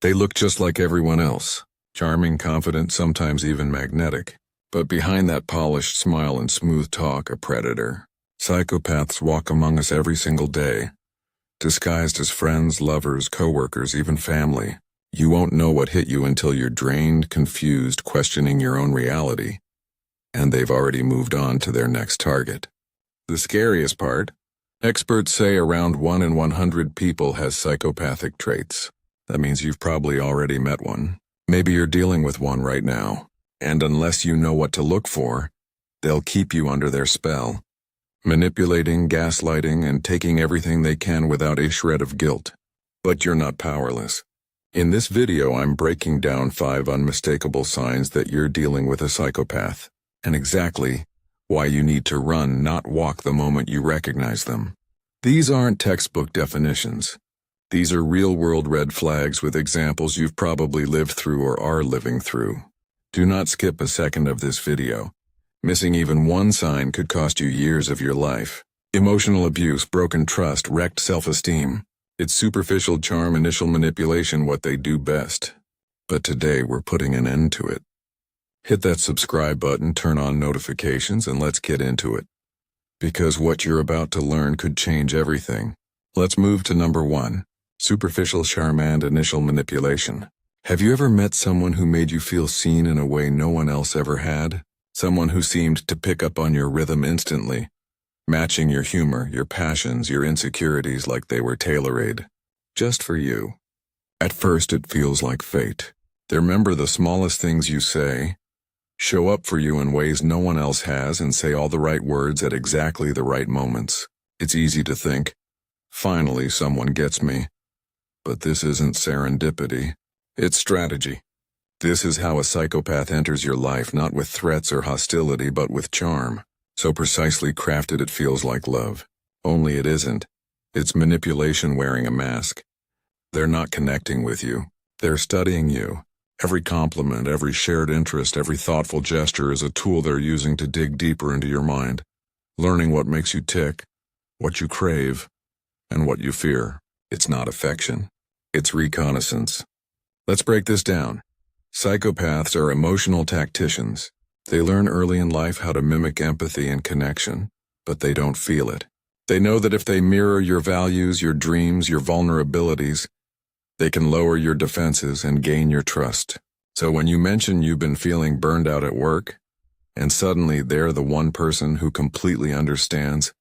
They look just like everyone else, charming, confident, sometimes even magnetic. But behind that polished smile and smooth talk, a predator. Psychopaths walk among us every single day, disguised as friends, lovers, co-workers, even family. You won't know what hit you until you're drained, confused, questioning your own reality, and they've already moved on to their next target. The scariest part? Experts say around 1 in 100 people has psychopathic traits. That means you've probably already met one. Maybe you're dealing with one right now. And unless you know what to look for, they'll keep you under their spell, manipulating, gaslighting, and taking everything they can without a shred of guilt. But you're not powerless. In this video, I'm breaking down 5 unmistakable signs that you're dealing with a psychopath, and exactly why you need to run, not walk, the moment you recognize them. These aren't textbook definitions. These are real-world red flags with examples you've probably lived through or are living through. Do not skip a second of this video. Missing even one sign could cost you years of your life. Emotional abuse, broken trust, wrecked self-esteem. It's superficial charm, initial manipulation, what they do best. But today we're putting an end to it. Hit that subscribe button, turn on notifications, and let's get into it. Because what you're about to learn could change everything. Let's move to number 1. Superficial charm and initial manipulation. Have you ever met someone who made you feel seen in a way no one else ever had? Someone who seemed to pick up on your rhythm instantly, matching your humor, your passions, your insecurities like they were tailor-made, just for you. At first it feels like fate. They remember the smallest things you say, show up for you in ways no one else has, and say all the right words at exactly the right moments. It's easy to think, finally someone gets me. But this isn't serendipity. It's strategy. This is how a psychopath enters your life, not with threats or hostility, but with charm. So precisely crafted it feels like love. Only it isn't. It's manipulation wearing a mask. They're not connecting with you. They're studying you. Every compliment, every shared interest, every thoughtful gesture is a tool they're using to dig deeper into your mind, learning what makes you tick, what you crave, and what you fear. It's not affection. It's reconnaissance. Let's break this down. Psychopaths are emotional tacticians. They learn early in life how to mimic empathy and connection, but they don't feel it. They know that if they mirror your values, your dreams, your vulnerabilities, they can lower your defenses and gain your trust. So when you mention you've been feeling burned out at work, and suddenly they're the one person who completely understands,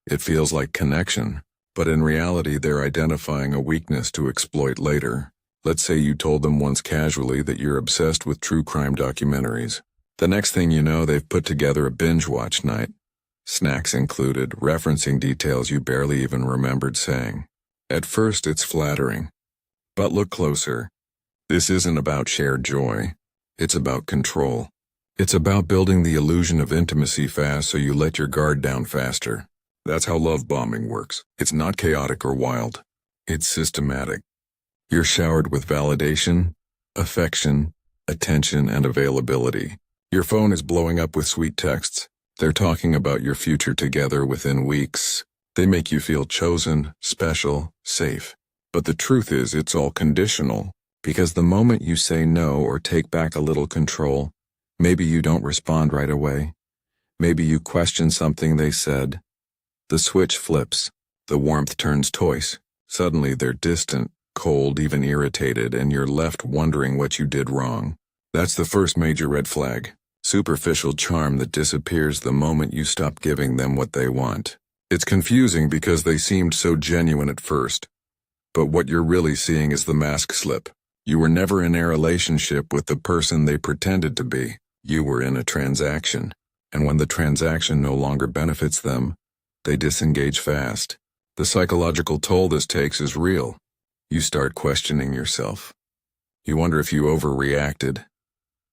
it feels like connection, but in reality they're identifying a weakness to exploit later. Let's say you told them once casually that you're obsessed with true crime documentaries. The next thing you know, they've put together a binge watch night, snacks included, referencing details you barely even remembered saying. At first it's flattering. But look closer. This isn't about shared joy. It's about control. It's about building the illusion of intimacy fast so you let your guard down faster. That's how love bombing works. It's not chaotic or wild. It's systematic. You're showered with validation, affection, attention, and availability. Your phone is blowing up with sweet texts. They're talking about your future together within weeks. They make you feel chosen, special, safe. But the truth is, it's all conditional. Because the moment you say no or take back a little control, maybe you don't respond right away. Maybe you question something they said. The switch flips. The warmth turns toys. Suddenly they're distant, cold, even irritated, and you're left wondering what you did wrong. That's the first major red flag. Superficial charm that disappears the moment you stop giving them what they want. It's confusing because they seemed so genuine at first. But what you're really seeing is the mask slip. You were never in a relationship with the person they pretended to be. You were in a transaction. And when the transaction no longer benefits them, they disengage fast. The psychological toll this takes is real. You start questioning yourself. You wonder if you overreacted.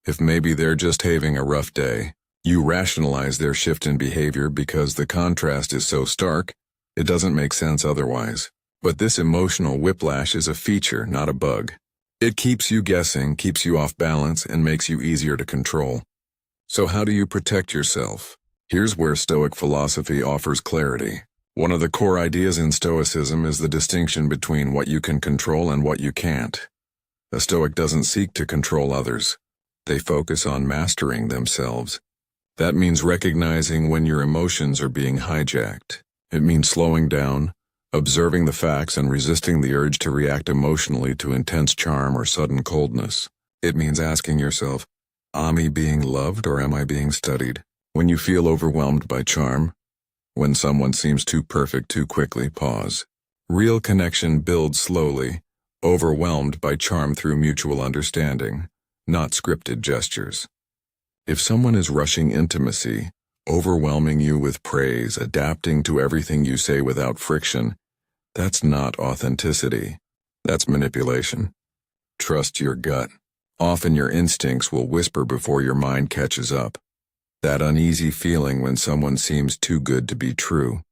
If maybe they're just having a rough day. You rationalize their shift in behavior because the contrast is so stark, it doesn't make sense otherwise. But this emotional whiplash is a feature, not a bug. It keeps you guessing, keeps you off balance, and makes you easier to control. So how do you protect yourself? Here's where Stoic philosophy offers clarity. One of the core ideas in Stoicism is the distinction between what you can control and what you can't. A Stoic doesn't seek to control others. They focus on mastering themselves. That means recognizing when your emotions are being hijacked. It means slowing down, observing the facts, and resisting the urge to react emotionally to intense charm or sudden coldness. It means asking yourself, am I being loved or am I being studied? When you feel overwhelmed by charm, when someone seems too perfect too quickly, pause. Real connection builds slowly, overwhelmed by charm through mutual understanding, not scripted gestures. If someone is rushing intimacy, overwhelming you with praise, adapting to everything you say without friction, that's not authenticity. That's manipulation. Trust your gut. Often your instincts will whisper before your mind catches up. That uneasy feeling when someone seems too good to be true.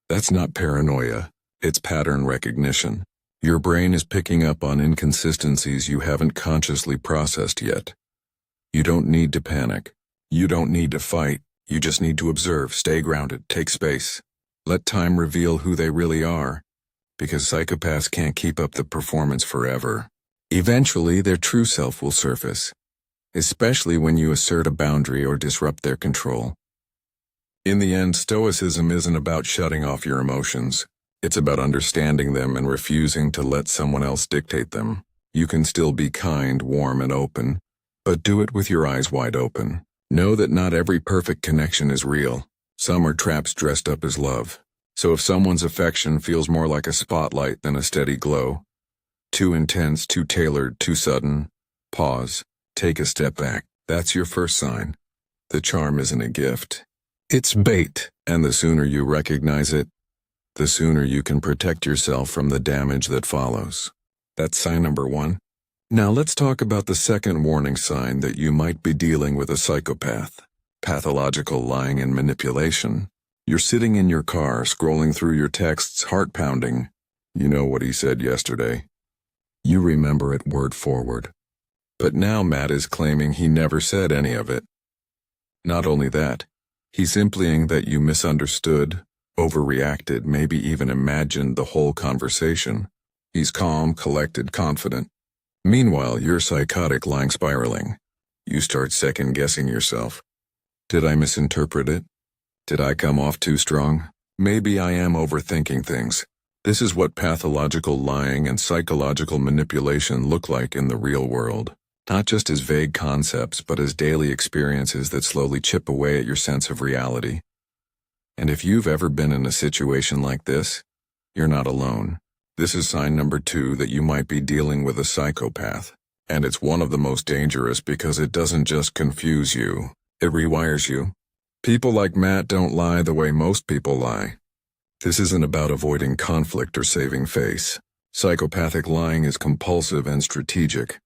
That's not paranoia, it's pattern recognition. Your brain is picking up on inconsistencies you haven't consciously processed yet. You don't need to panic. You don't need to fight. You just need to observe, stay grounded, take space. Let time reveal who they really are, because psychopaths can't keep up the performance forever. Eventually, their true self will surface, especially when you assert a boundary or disrupt their control. In the end, Stoicism isn't about shutting off your emotions. It's about understanding them and refusing to let someone else dictate them. You can still be kind, warm, and open, but do it with your eyes wide open. Know that not every perfect connection is real. Some are traps dressed up as love. So if someone's affection feels more like a spotlight than a steady glow, too intense, too tailored, too sudden, pause. Take a step back. That's your first sign. The charm isn't a gift. It's bait. And the sooner you recognize it, the sooner you can protect yourself from the damage that follows. That's sign number 1. Now let's talk about the second warning sign that you might be dealing with a psychopath. Pathological lying and manipulation. You're sitting in your car, scrolling through your texts, heart pounding. You know what he said yesterday. You remember it word forward. But now Matt is claiming he never said any of it. Not only that, he's implying that you misunderstood, overreacted, maybe even imagined the whole conversation. He's calm, collected, confident. Meanwhile, you're psychotic, lying, spiraling. You start second-guessing yourself. Did I misinterpret it? Did I come off too strong? Maybe I am overthinking things. This is what pathological lying and psychological manipulation look like in the real world. Not just as vague concepts, but as daily experiences that slowly chip away at your sense of reality. And if you've ever been in a situation like this, you're not alone. This is sign number 2 that you might be dealing with a psychopath. And it's one of the most dangerous because it doesn't just confuse you, it rewires you. People like Matt don't lie the way most people lie. This isn't about avoiding conflict or saving face. Psychopathic lying is compulsive and strategic.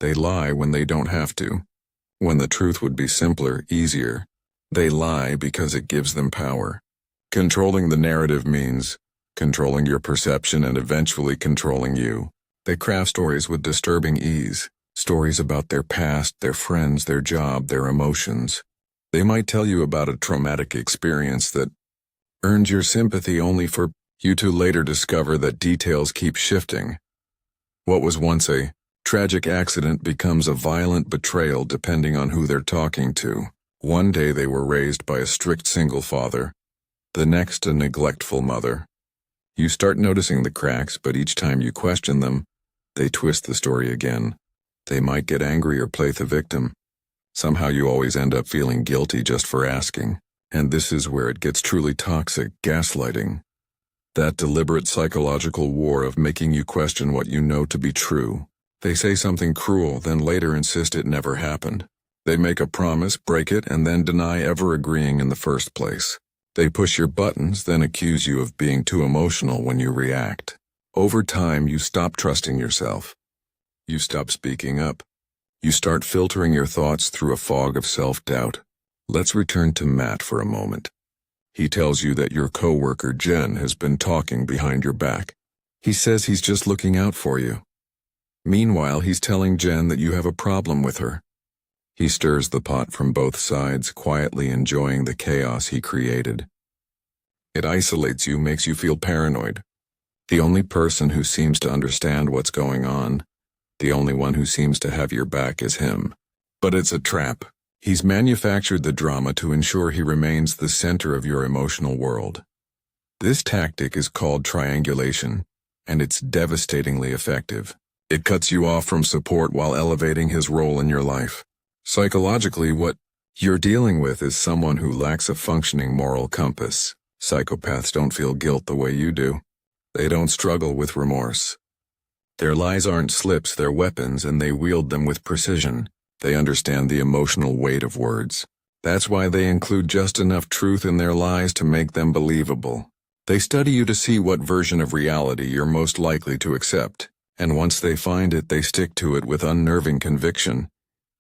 They lie when they don't have to. When the truth would be simpler, easier. They lie because it gives them power. Controlling the narrative means controlling your perception and eventually controlling you. They craft stories with disturbing ease. Stories about their past, their friends, their job, their emotions. They might tell you about a traumatic experience that earned your sympathy only for you to later discover that details keep shifting. What was once a tragic accident becomes a violent betrayal depending on who they're talking to. One day they were raised by a strict single father, the next a neglectful mother. You start noticing the cracks, but each time you question them, they twist the story again. They might get angry or play the victim. Somehow you always end up feeling guilty just for asking. And this is where it gets truly toxic, gaslighting. That deliberate psychological war of making you question what you know to be true. They say something cruel, then later insist it never happened. They make a promise, break it, and then deny ever agreeing in the first place. They push your buttons, then accuse you of being too emotional when you react. Over time, you stop trusting yourself. You stop speaking up. You start filtering your thoughts through a fog of self-doubt. Let's return to Matt for a moment. He tells you that your coworker Jen has been talking behind your back. He says he's just looking out for you. Meanwhile, he's telling Jen that you have a problem with her. He stirs the pot from both sides, quietly enjoying the chaos he created. It isolates you, makes you feel paranoid. The only person who seems to understand what's going on, The only one who seems to have your back is him. But it's a trap. He's manufactured the drama to ensure he remains the center of your emotional world. This tactic is called triangulation, and it's devastatingly effective. It cuts you off from support while elevating his role in your life. Psychologically, what you're dealing with is someone who lacks a functioning moral compass. Psychopaths don't feel guilt the way you do. They don't struggle with remorse. Their lies aren't slips, they're weapons, and they wield them with precision. They understand the emotional weight of words. That's why they include just enough truth in their lies to make them believable. They study you to see what version of reality you're most likely to accept, and once they find it, they stick to it with unnerving conviction,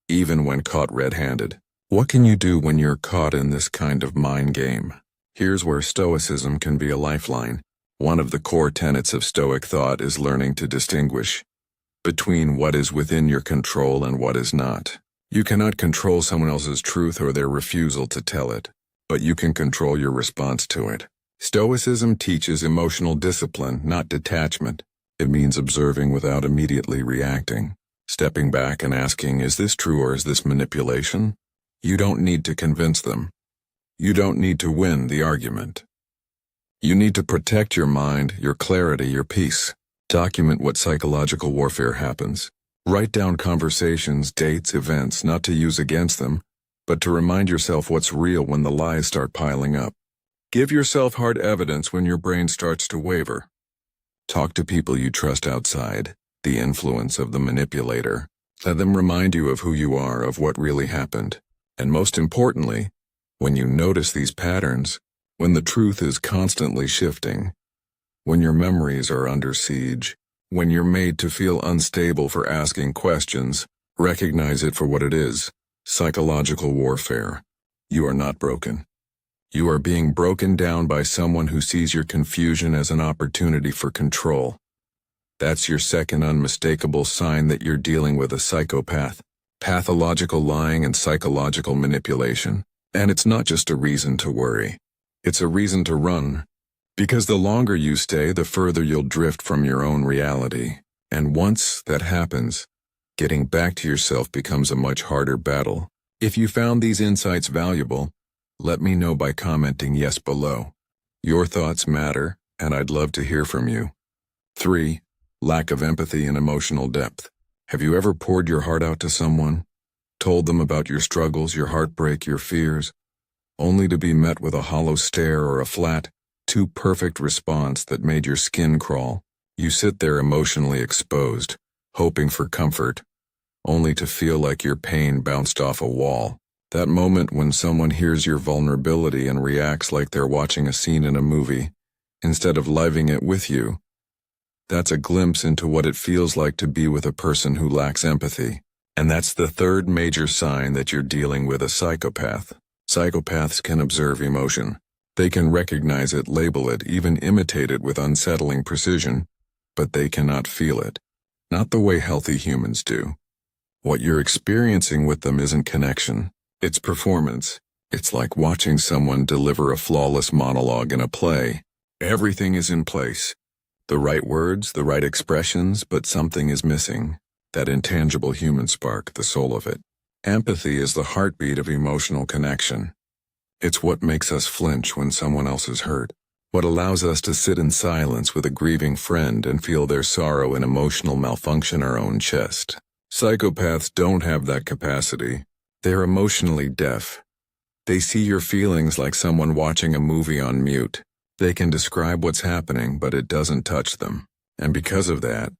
even when caught red-handed. What can you do when you're caught in this kind of mind game? Here's where Stoicism can be a lifeline. One of the core tenets of Stoic thought is learning to distinguish between what is within your control and what is not. You cannot control someone else's truth or their refusal to tell it, but you can control your response to it. Stoicism teaches emotional discipline, not detachment. It means observing without immediately reacting, stepping back and asking, is this true or is this manipulation? You don't need to convince them. You don't need to win the argument. You need to protect your mind, your clarity, your peace. Document what psychological warfare happens. Write down conversations, dates, events, not to use against them, but to remind yourself what's real when the lies start piling up. Give yourself hard evidence when your brain starts to waver. Talk to people you trust outside the influence of the manipulator. Let them remind you of who you are, of what really happened. And most importantly, when you notice these patterns, when the truth is constantly shifting, when your memories are under siege, when you're made to feel unstable for asking questions, recognize it for what it is: psychological warfare. You are not broken. You are being broken down by someone who sees your confusion as an opportunity for control. That's your second unmistakable sign that you're dealing with a psychopath. Pathological lying and psychological manipulation. And it's not just a reason to worry. It's a reason to run. Because the longer you stay, the further you'll drift from your own reality. And once that happens, getting back to yourself becomes a much harder battle. If you found these insights valuable, let me know by commenting yes below. Your thoughts matter, and I'd love to hear from you. 3. Lack of empathy and emotional depth. Have you ever poured your heart out to someone? Told them about your struggles, your heartbreak, your fears, only to be met with a hollow stare or a flat, too perfect response that made your skin crawl? You sit there emotionally exposed, hoping for comfort, only to feel like your pain bounced off a wall. That moment when someone hears your vulnerability and reacts like they're watching a scene in a movie, instead of living it with you, that's a glimpse into what it feels like to be with a person who lacks empathy. And that's the third major sign that you're dealing with a psychopath. Psychopaths can observe emotion. They can recognize it, label it, even imitate it with unsettling precision, but they cannot feel it. Not the way healthy humans do. What you're experiencing with them isn't connection. It's performance. It's like watching someone deliver a flawless monologue in a play. Everything is in place. The right words, the right expressions, but something is missing. That intangible human spark, the soul of it. Empathy is the heartbeat of emotional connection. It's what makes us flinch when someone else is hurt. What allows us to sit in silence with a grieving friend and feel their sorrow and emotional malfunction our own chest. Psychopaths don't have that capacity. They're emotionally deaf. They see your feelings like someone watching a movie on mute. They can describe what's happening, but it doesn't touch them. And because of that,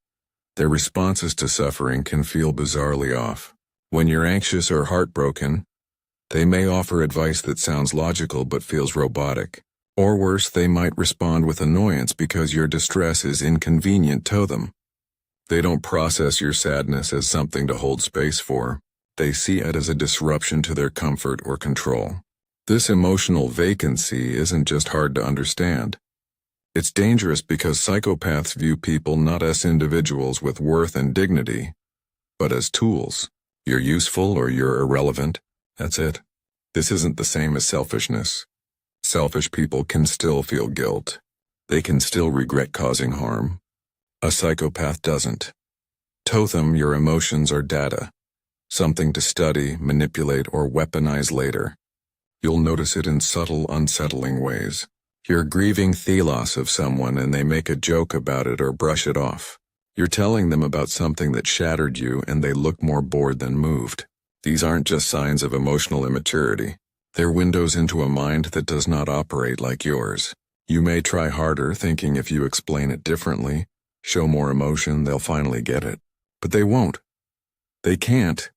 their responses to suffering can feel bizarrely off. When you're anxious or heartbroken, they may offer advice that sounds logical but feels robotic. Or worse, they might respond with annoyance because your distress is inconvenient to them. They don't process your sadness as something to hold space for. They see it as a disruption to their comfort or control. This emotional vacancy isn't just hard to understand. It's dangerous because psychopaths view people not as individuals with worth and dignity, but as tools. You're useful or you're irrelevant. That's it. This isn't the same as selfishness. Selfish people can still feel guilt. They can still regret causing harm. A psychopath doesn't. To them, your emotions are data, something to study, manipulate, or weaponize later. You'll notice it in subtle, unsettling ways. You're grieving the loss of someone and they make a joke about it or brush it off. You're telling them about something that shattered you and they look more bored than moved. These aren't just signs of emotional immaturity. They're windows into a mind that does not operate like yours. You may try harder, thinking if you explain it differently, show more emotion, they'll finally get it. But they won't. They can't.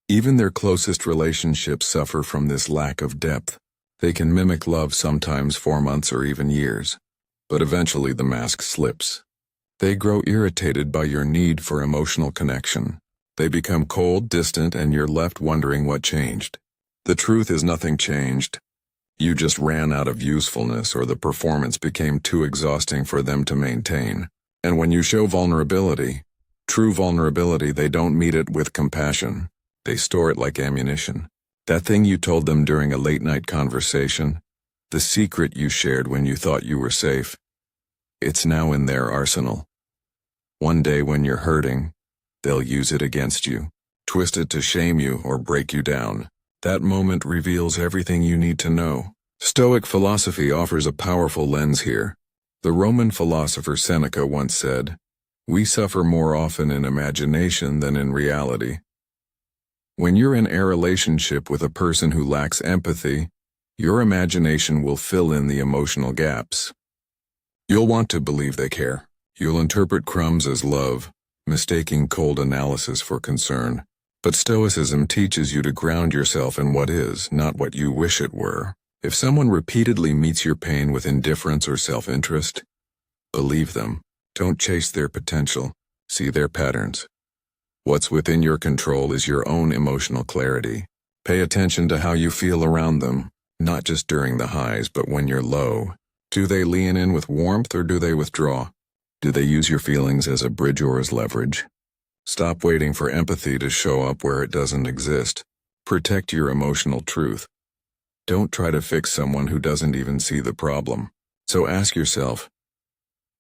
Even their closest relationships suffer from this lack of depth. They can mimic love sometimes for months or even years. But eventually the mask slips. They grow irritated by your need for emotional connection. They become cold, distant, and you're left wondering what changed. The truth is nothing changed. You just ran out of usefulness or the performance became too exhausting for them to maintain. And when you show vulnerability, true vulnerability, they don't meet it with compassion. They store it like ammunition. That thing you told them during a late-night conversation, the secret you shared when you thought you were safe, it's now in their arsenal. One day when you're hurting, they'll use it against you, twist it to shame you or break you down. That moment reveals everything you need to know. Stoic philosophy offers a powerful lens here. The Roman philosopher Seneca once said, "We suffer more often in imagination than in reality." When you're in a relationship with a person who lacks empathy, your imagination will fill in the emotional gaps. You'll want to believe they care. You'll interpret crumbs as love, mistaking cold analysis for concern. But Stoicism teaches you to ground yourself in what is, not what you wish it were. If someone repeatedly meets your pain with indifference or self-interest, believe them. Don't chase their potential. See their patterns. What's within your control is your own emotional clarity. Pay attention to how you feel around them, not just during the highs, but when you're low. Do they lean in with warmth or do they withdraw? Do they use your feelings as a bridge or as leverage? Stop waiting for empathy to show up where it doesn't exist. Protect your emotional truth. Don't try to fix someone who doesn't even see the problem. So ask yourself,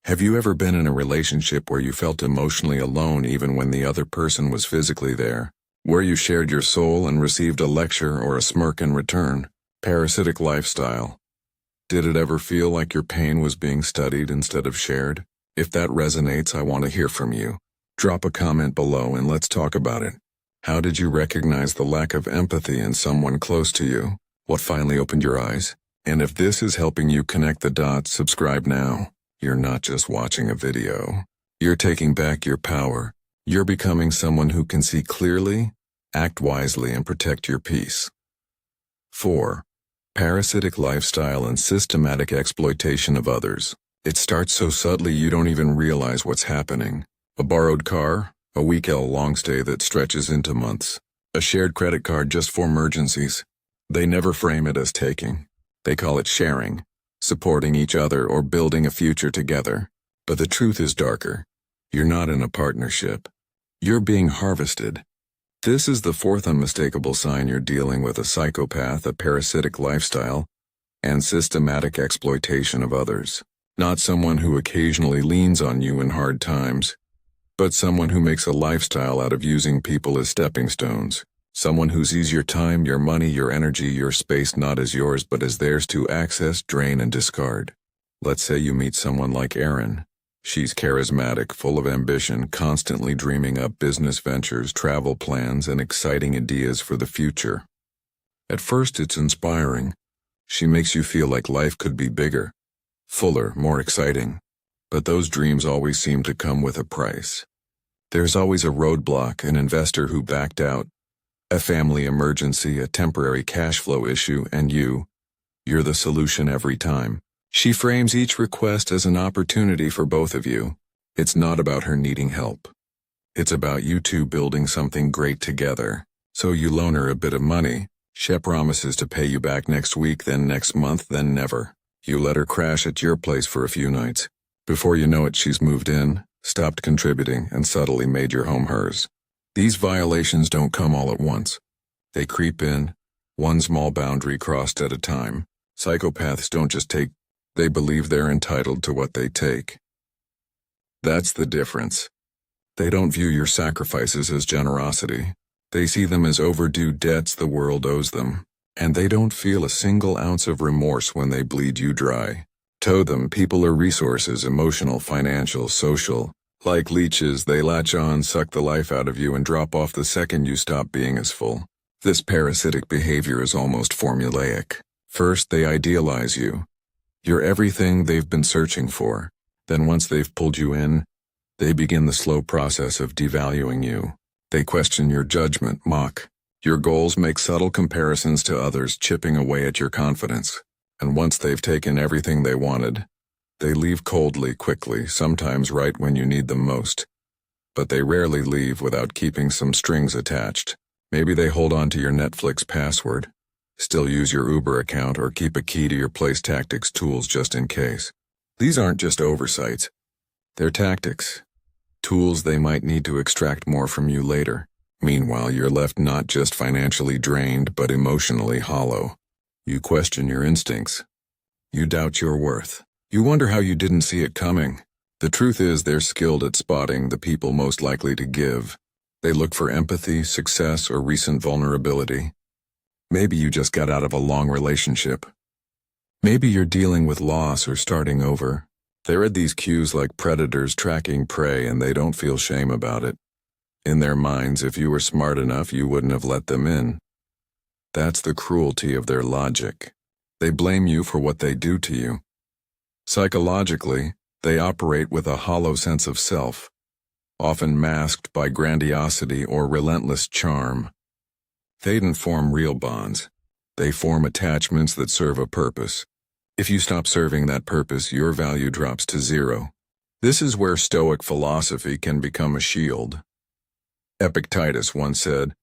have you ever been in a relationship where you felt emotionally alone even when the other person was physically there? Where you shared your soul and received a lecture or a smirk in return? Parasitic lifestyle. Did it ever feel like your pain was being studied instead of shared? If that resonates, I want to hear from you. Drop a comment below and let's talk about it. How did you recognize the lack of empathy in someone close to you? What finally opened your eyes? And if this is helping you connect the dots, subscribe now. You're not just watching a video. You're taking back your power. You're becoming someone who can see clearly, act wisely, and protect your peace. 4. Parasitic lifestyle and systematic exploitation of others. It starts so subtly you don't even realize what's happening. A borrowed car, a week-long stay that stretches into months, a shared credit card just for emergencies. They never frame it as taking. They call it sharing, supporting each other or building a future together. But the truth is darker. You're not in a partnership. You're being harvested. This is the fourth unmistakable sign you're dealing with a psychopath, a parasitic lifestyle, and systematic exploitation of others. Not someone who occasionally leans on you in hard times, but someone who makes a lifestyle out of using people as stepping stones. Someone who sees your time, your money, your energy, your space not as yours but as theirs to access, drain, and discard. Let's say you meet someone like Erin. She's charismatic, full of ambition, constantly dreaming up business ventures, travel plans, and exciting ideas for the future. At first it's inspiring. She makes you feel like life could be bigger, fuller, more exciting. But those dreams always seem to come with a price. There's always a roadblock, an investor who backed out, a family emergency, a temporary cash flow issue, and you're the solution every time. She frames each request as an opportunity for both of you. It's not about her needing help. It's about you two building something great together. So you loan her a bit of money. She promises to pay you back next week, then next month, then never. You let her crash at your place for a few nights. Before you know it, she's moved in, stopped contributing, and subtly made your home hers. These violations don't come all at once. They creep in, one small boundary crossed at a time. Psychopaths don't just take, they believe they're entitled to what they take. That's the difference. They don't view your sacrifices as generosity. They see them as overdue debts the world owes them, and they don't feel a single ounce of remorse when they bleed you dry. To them, people are resources, emotional, financial, social. Like leeches, they latch on, suck the life out of you, and drop off the second you stop being as full. This parasitic behavior is almost formulaic. First, they idealize you. You're everything they've been searching for. Then once they've pulled you in, they begin the slow process of devaluing you. They question your judgment, mock your goals, make subtle comparisons to others, chipping away at your confidence. And once they've taken everything they wanted, they leave coldly, quickly, sometimes right when you need them most. But they rarely leave without keeping some strings attached. Maybe they hold on to your Netflix password, still use your Uber account, or keep a key to your place tactics tools just in case. These aren't just oversights. They're tactics. Tools they might need to extract more from you later. Meanwhile, you're left not just financially drained, but emotionally hollow. You question your instincts. You doubt your worth. You wonder how you didn't see it coming. The truth is, they're skilled at spotting the people most likely to give. They look for empathy, success, or recent vulnerability. Maybe you just got out of a long relationship. Maybe you're dealing with loss or starting over. They read these cues like predators tracking prey, and they don't feel shame about it. In their minds, if you were smart enough, you wouldn't have let them in. That's the cruelty of their logic. They blame you for what they do to you. Psychologically, they operate with a hollow sense of self, often masked by grandiosity or relentless charm. They don't form real bonds. They form attachments that serve a purpose. If you stop serving that purpose, your value drops to zero. This is where Stoic philosophy can become a shield. Epictetus once said,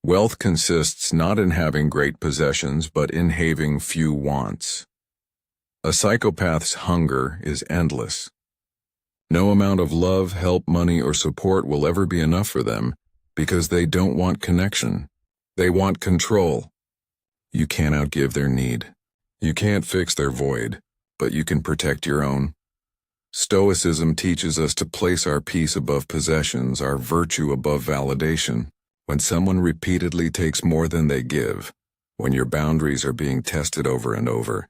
"Wealth consists not in having great possessions, but in having few wants." A psychopath's hunger is endless. No amount of love, help, money, or support will ever be enough for them, because they don't want connection. They want control. You can't outgive their need. You can't fix their void, but you can protect your own. Stoicism teaches us to place our peace above possessions, our virtue above validation. When someone repeatedly takes more than they give, when your boundaries are being tested over and over,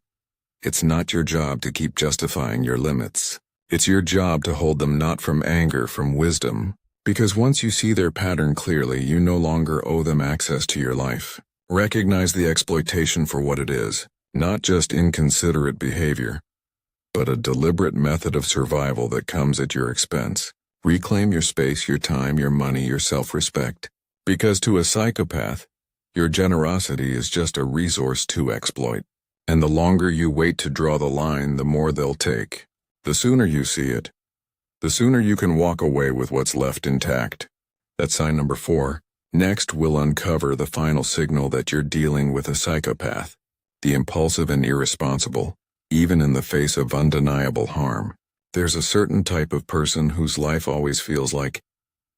it's not your job to keep justifying your limits. It's your job to hold them, not from anger, from wisdom. Because once you see their pattern clearly, you no longer owe them access to your life. Recognize the exploitation for what it is. Not just inconsiderate behavior, but a deliberate method of survival that comes at your expense. Reclaim your space, your time, your money, your self-respect. Because to a psychopath, your generosity is just a resource to exploit. And the longer you wait to draw the line, the more they'll take. The sooner you see it, the sooner you can walk away with what's left intact. That's sign number 4. Next, we'll uncover the final signal that you're dealing with a psychopath. The impulsive and irresponsible, even in the face of undeniable harm. There's a certain type of person whose life always feels like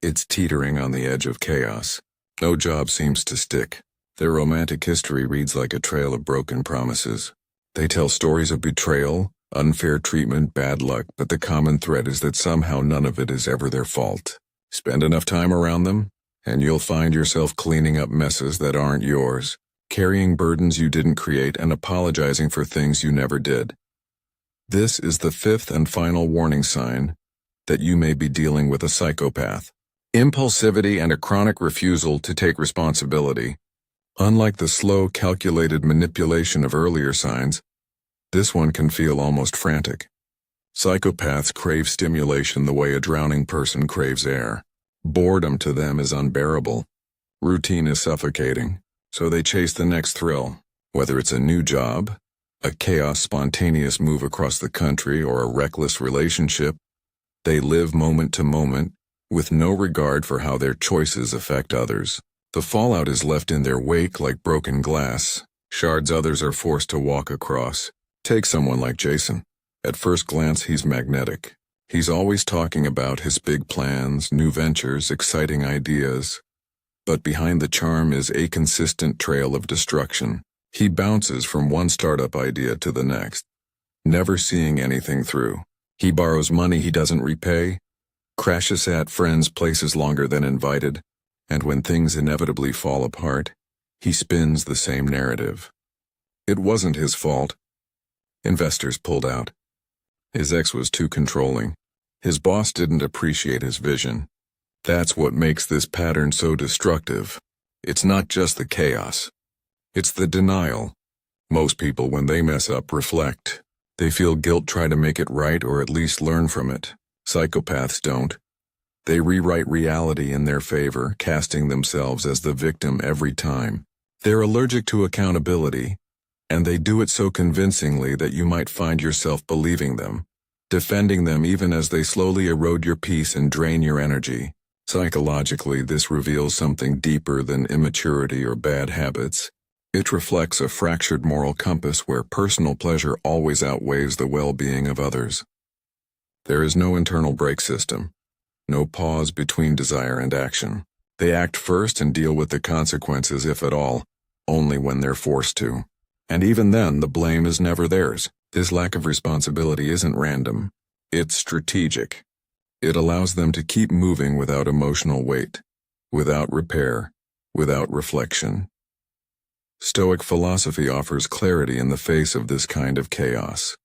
it's teetering on the edge of chaos. No job seems to stick. Their romantic history reads like a trail of broken promises. They tell stories of betrayal, unfair treatment, bad luck, but the common thread is that somehow none of it is ever their fault. Spend enough time around them, and you'll find yourself cleaning up messes that aren't yours, carrying burdens you didn't create, and apologizing for things you never did. This is the 5th and final warning sign that you may be dealing with a psychopath. Impulsivity and a chronic refusal to take responsibility. Unlike the slow, calculated manipulation of earlier signs, this one can feel almost frantic. Psychopaths crave stimulation the way a drowning person craves air. Boredom to them is unbearable. Routine is suffocating, so they chase the next thrill. Whether it's a new job, a spontaneous move across the country, or a reckless relationship, they live moment to moment, with no regard for how their choices affect others. The fallout is left in their wake like broken glass, shards others are forced to walk across. Take someone like Jason. At first glance, he's magnetic. He's always talking about his big plans, new ventures, exciting ideas. But behind the charm is a consistent trail of destruction. He bounces from one startup idea to the next, never seeing anything through. He borrows money he doesn't repay, crashes at friends' places longer than invited, and when things inevitably fall apart, he spins the same narrative. It wasn't his fault. Investors pulled out. His ex was too controlling. His boss didn't appreciate his vision. That's what makes this pattern so destructive. It's not just the chaos. It's the denial. Most people, when they mess up, reflect. They feel guilt, try to make it right, or at least learn from it. Psychopaths don't. They rewrite reality in their favor, casting themselves as the victim every time. They're allergic to accountability, and they do it so convincingly that you might find yourself believing them, defending them even as they slowly erode your peace and drain your energy. Psychologically, this reveals something deeper than immaturity or bad habits. It reflects a fractured moral compass where personal pleasure always outweighs the well-being of others. There is no internal brake system, no pause between desire and action. They act first and deal with the consequences, if at all, only when they're forced to. And even then, the blame is never theirs. This lack of responsibility isn't random. It's strategic. It allows them to keep moving without emotional weight, without repair, without reflection. Stoic philosophy offers clarity in the face of this kind of chaos.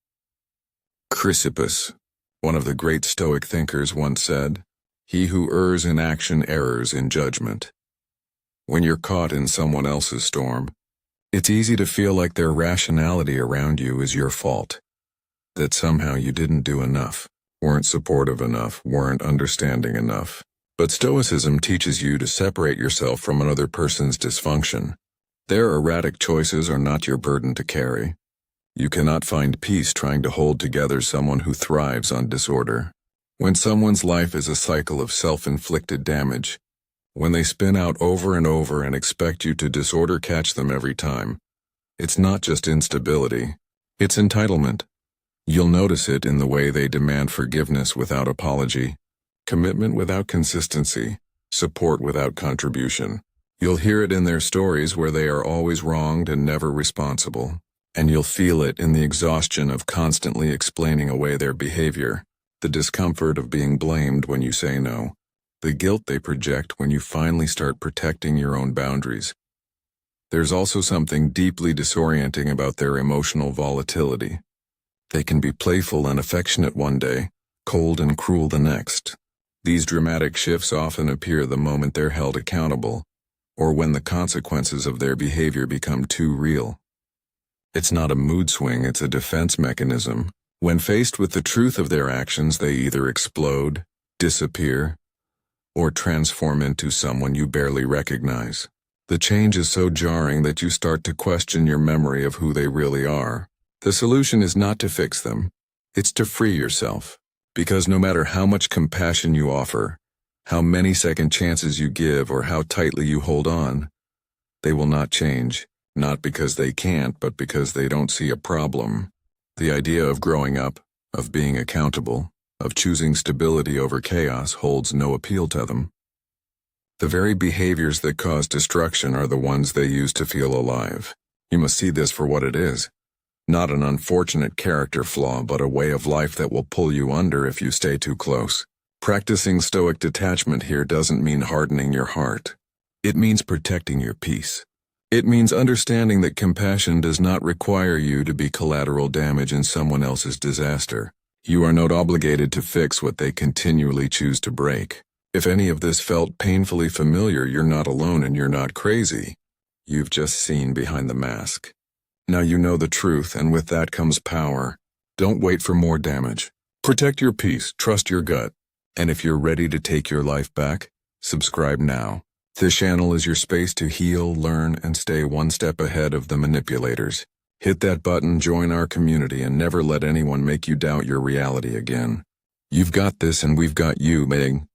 Chrysippus, one of the great Stoic thinkers, once said, "He who errs in action errs in judgment." When you're caught in someone else's storm, it's easy to feel like their rationality around you is your fault, that somehow you didn't do enough, weren't supportive enough, weren't understanding enough. But Stoicism teaches you to separate yourself from another person's dysfunction. Their erratic choices are not your burden to carry. You cannot find peace trying to hold together someone who thrives on disorder. When someone's life is a cycle of self-inflicted damage, when they spin out over and over and expect you to disorder catch them every time, it's not just instability, it's entitlement. You'll notice it in the way they demand forgiveness without apology, commitment without consistency, support without contribution. You'll hear it in their stories where they are always wronged and never responsible. And you'll feel it in the exhaustion of constantly explaining away their behavior, the discomfort of being blamed when you say no, the guilt they project when you finally start protecting your own boundaries. There's also something deeply disorienting about their emotional volatility. They can be playful and affectionate one day, cold and cruel the next. These dramatic shifts often appear the moment they're held accountable, or when the consequences of their behavior become too real. It's not a mood swing, it's a defense mechanism. When faced with the truth of their actions, they either explode, disappear, or transform into someone you barely recognize. The change is so jarring that you start to question your memory of who they really are. The solution is not to fix them, it's to free yourself. Because no matter how much compassion you offer, how many second chances you give, or how tightly you hold on, they will not change. Not because they can't, but because they don't see a problem. The idea of growing up, of being accountable, of choosing stability over chaos holds no appeal to them. The very behaviors that cause destruction are the ones they use to feel alive. You must see this for what it is. Not an unfortunate character flaw, but a way of life that will pull you under if you stay too close. Practicing Stoic detachment here doesn't mean hardening your heart. It means protecting your peace. It means understanding that compassion does not require you to be collateral damage in someone else's disaster. You are not obligated to fix what they continually choose to break. If any of this felt painfully familiar, you're not alone and you're not crazy. You've just seen behind the mask. Now you know the truth, and with that comes power. Don't wait for more damage. Protect your peace, trust your gut. And if you're ready to take your life back, subscribe now. This channel is your space to heal, learn, and stay one step ahead of the manipulators. Hit that button, join our community, and never let anyone make you doubt your reality again. You've got this and we've got you, Meg.